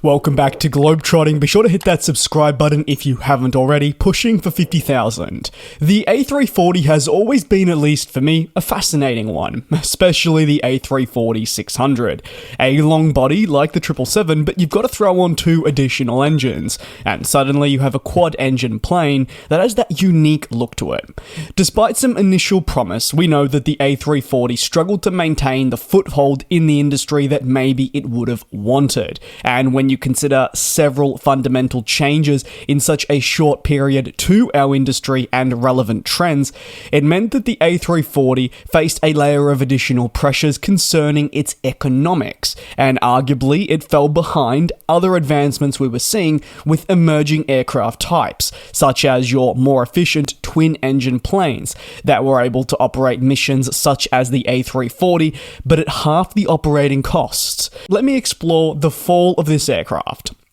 Welcome back to GlobeTrotting. Be sure to hit that subscribe button if you haven't already, pushing for 50,000. The A340 has always been, at least for me, a fascinating one, especially the A340-600. A long body like the 777, but you've got to throw on 2 additional engines, and suddenly you have a quad-engine plane that has that unique look to it. Despite some initial promise, we know that the A340 struggled to maintain the foothold in the industry that maybe it would have wanted. And when you consider several fundamental changes in such a short period to our industry and relevant trends, it meant that the A340 faced a layer of additional pressures concerning its economics, and arguably it fell behind other advancements we were seeing with emerging aircraft types, such as your more efficient twin-engine planes that were able to operate missions such as the A340, but at half the operating costs. Let me explore the fall of this aircraft.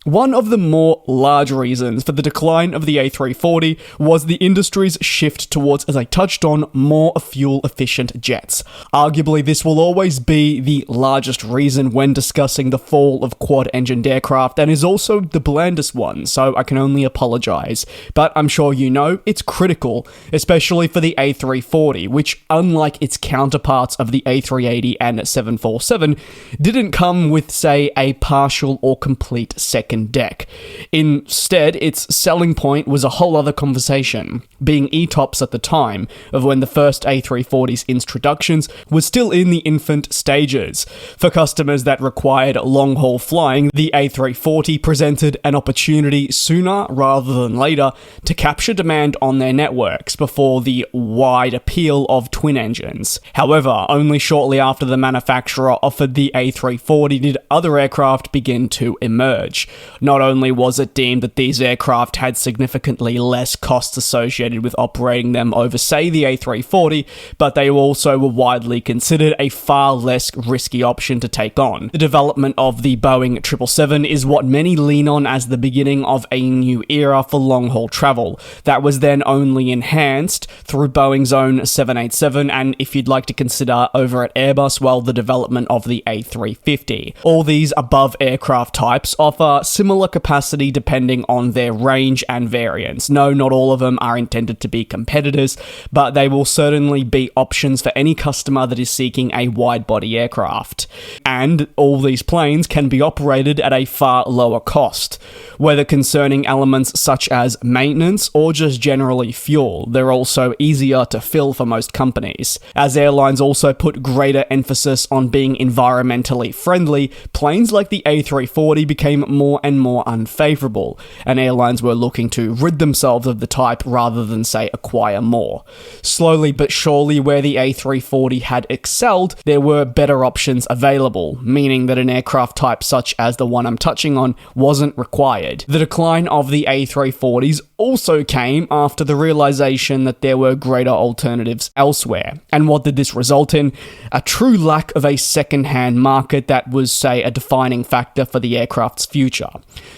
One of the more large reasons for the decline of the A340 was the industry's shift towards, as I touched on, more fuel-efficient jets. Arguably, this will always be the largest reason when discussing the fall of quad-engined aircraft, and is also the blandest one, so I can only apologize. But I'm sure you know it's critical, especially for the A340, which, unlike its counterparts of the A380 and 747, didn't come with, say, a partial or complete second deck. Instead, its selling point was a whole other conversation, being ETOPS at the time of when the first A340's introductions was still in the infant stages. For customers that required long-haul flying, the A340 presented an opportunity sooner rather than later to capture demand on their networks before the wide appeal of twin engines. However, only shortly after the manufacturer offered the A340 did other aircraft begin to emerge. Not only was it deemed that these aircraft had significantly less costs associated with operating them over, say, the A340, but they also were widely considered a far less risky option to take on. The development of the Boeing 777 is what many lean on as the beginning of a new era for long-haul travel, that was then only enhanced through Boeing's own 787, and if you'd like to consider over at Airbus, well, the development of the A350. All these above aircraft types offer similar capacity depending on their range and variance. No, not all of them are intended to be competitors, but they will certainly be options for any customer that is seeking a wide-body aircraft. And all these planes can be operated at a far lower cost. Whether concerning elements such as maintenance or just generally fuel, they're also easier to fill for most companies. As airlines also put greater emphasis on being environmentally friendly, planes like the A340 became more and more unfavorable, and airlines were looking to rid themselves of the type rather than, say, acquire more. Slowly but surely, where the A340 had excelled, there were better options available, meaning that an aircraft type such as the one I'm touching on wasn't required. The decline of the A340s also came after the realization that there were greater alternatives elsewhere. And what did this result in? A true lack of a second-hand market that was, say, a defining factor for the aircraft's future.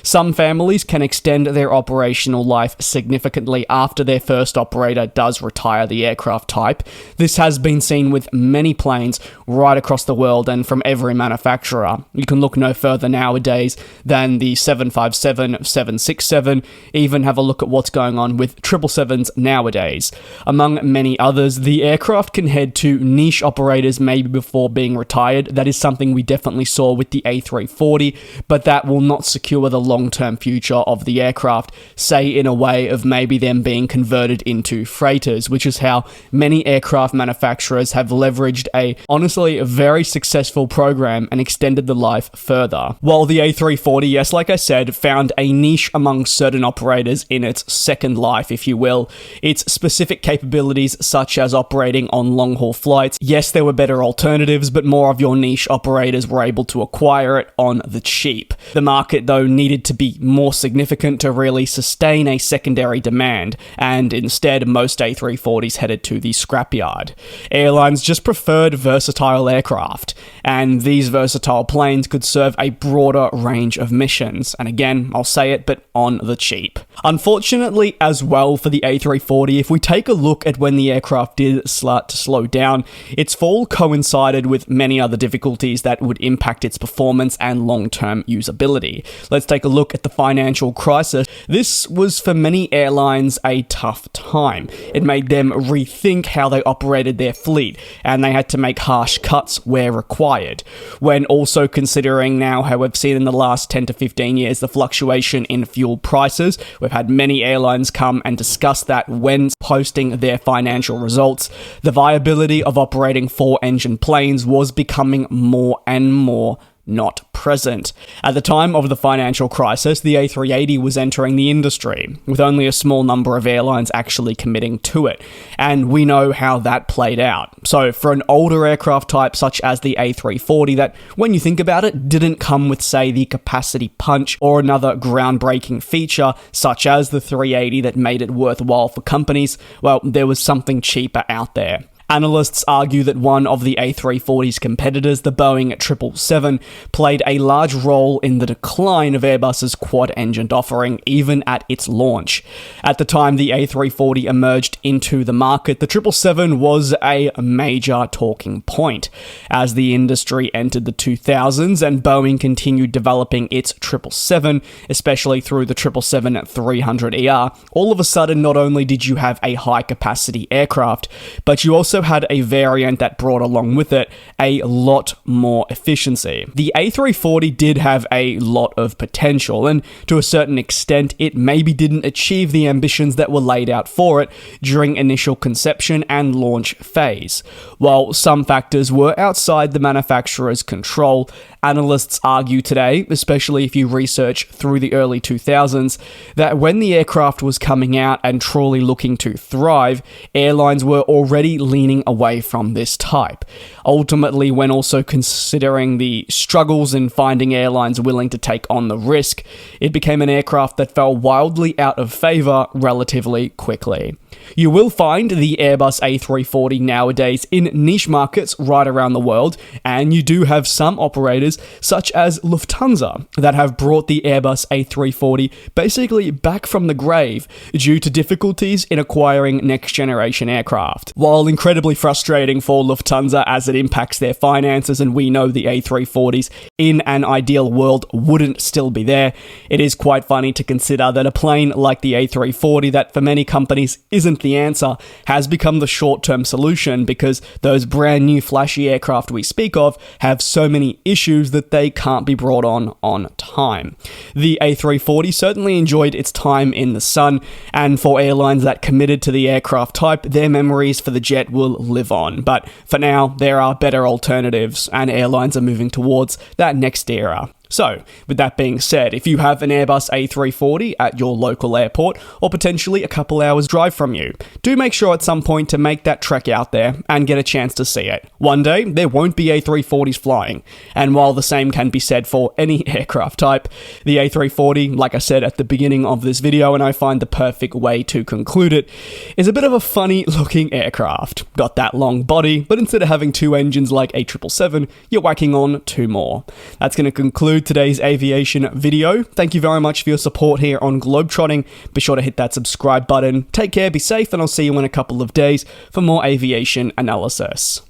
Some families can extend their operational life significantly after their first operator does retire the aircraft type. This has been seen with many planes right across the world and from every manufacturer. You can look no further nowadays than the 757, 767, even have a look at what's going on with 777s nowadays. Among many others, the aircraft can head to niche operators maybe before being retired. That is something we definitely saw with the A340, but that will not secure the long-term future of the aircraft, say in a way of maybe them being converted into freighters, which is how many aircraft manufacturers have leveraged honestly, a very successful program and extended the life further. While the A340, yes, like I said, found a niche among certain operators in its second life, if you will, its specific capabilities such as operating on long-haul flights, yes, there were better alternatives, but more of your niche operators were able to acquire it on the cheap. The market, though, needed to be more significant to really sustain a secondary demand, and instead most A340s headed to the scrapyard. Airlines just preferred versatile aircraft, and these versatile planes could serve a broader range of missions, and again, I'll say it, but on the cheap. Unfortunately, as well for the A340, if we take a look at when the aircraft did start to slow down, its fall coincided with many other difficulties that would impact its performance and long-term usability. let's take a look at the financial crisis. This was for many airlines a tough time. It made them rethink how they operated their fleet, and they had to make harsh cuts where required. When also considering now how we've seen in the last 10 to 15 years the fluctuation in fuel prices, we've had many airlines come and discuss that when posting their financial results. The viability of operating four-engine planes was becoming more and more not present. At the time of the financial crisis, the A380 was entering the industry, with only a small number of airlines actually committing to it, and we know how that played out. So for an older aircraft type such as the A340 that, when you think about it, didn't come with, say, the capacity punch or another groundbreaking feature such as the 380 that made it worthwhile for companies, well, there was something cheaper out there. Analysts argue that one of the A340's competitors, the Boeing 777, played a large role in the decline of Airbus's quad-engined offering, even at its launch. At the time the A340 emerged into the market, the 777 was a major talking point. As the industry entered the 2000s and Boeing continued developing its 777, especially through the 777-300ER, all of a sudden not only did you have a high-capacity aircraft, but you also had a variant that brought along with it a lot more efficiency. The A340 did have a lot of potential, and to a certain extent, it maybe didn't achieve the ambitions that were laid out for it during initial conception and launch phase. While some factors were outside the manufacturer's control, analysts argue today, especially if you research through the early 2000s, that when the aircraft was coming out and truly looking to thrive, airlines were already leaning away from this type. Ultimately, when also considering the struggles in finding airlines willing to take on the risk, it became an aircraft that fell wildly out of favour relatively quickly. You will find the Airbus A340 nowadays in niche markets right around the world, and you do have some operators such as Lufthansa that have brought the Airbus A340 basically back from the grave due to difficulties in acquiring next generation aircraft. While incredibly frustrating for Lufthansa as it impacts their finances, and we know the A340s in an ideal world wouldn't still be there, it is quite funny to consider that a plane like the A340 that for many companies isn't the answer has become the short-term solution because those brand new flashy aircraft we speak of have so many issues that they can't be brought on time. The A340 certainly enjoyed its time in the sun, and for airlines that committed to the aircraft type, their memories for the jet will live on. But for now, there are better alternatives, and airlines are moving towards that next era. So, with that being said, if you have an Airbus A340 at your local airport, or potentially a couple hours drive from you, do make sure at some point to make that trek out there and get a chance to see it. One day, there won't be A340s flying, and while the same can be said for any aircraft type, the A340, like I said at the beginning of this video, and I find the perfect way to conclude it, is a bit of a funny looking aircraft. Got that long body, but instead of having two engines like a 777, you're whacking on two more. That's going to conclude today's aviation video. Thank you very much for your support here on GlobeTrotting. Be sure to hit that subscribe button. Take care, be safe, and I'll see you in a couple of days for more aviation analysis.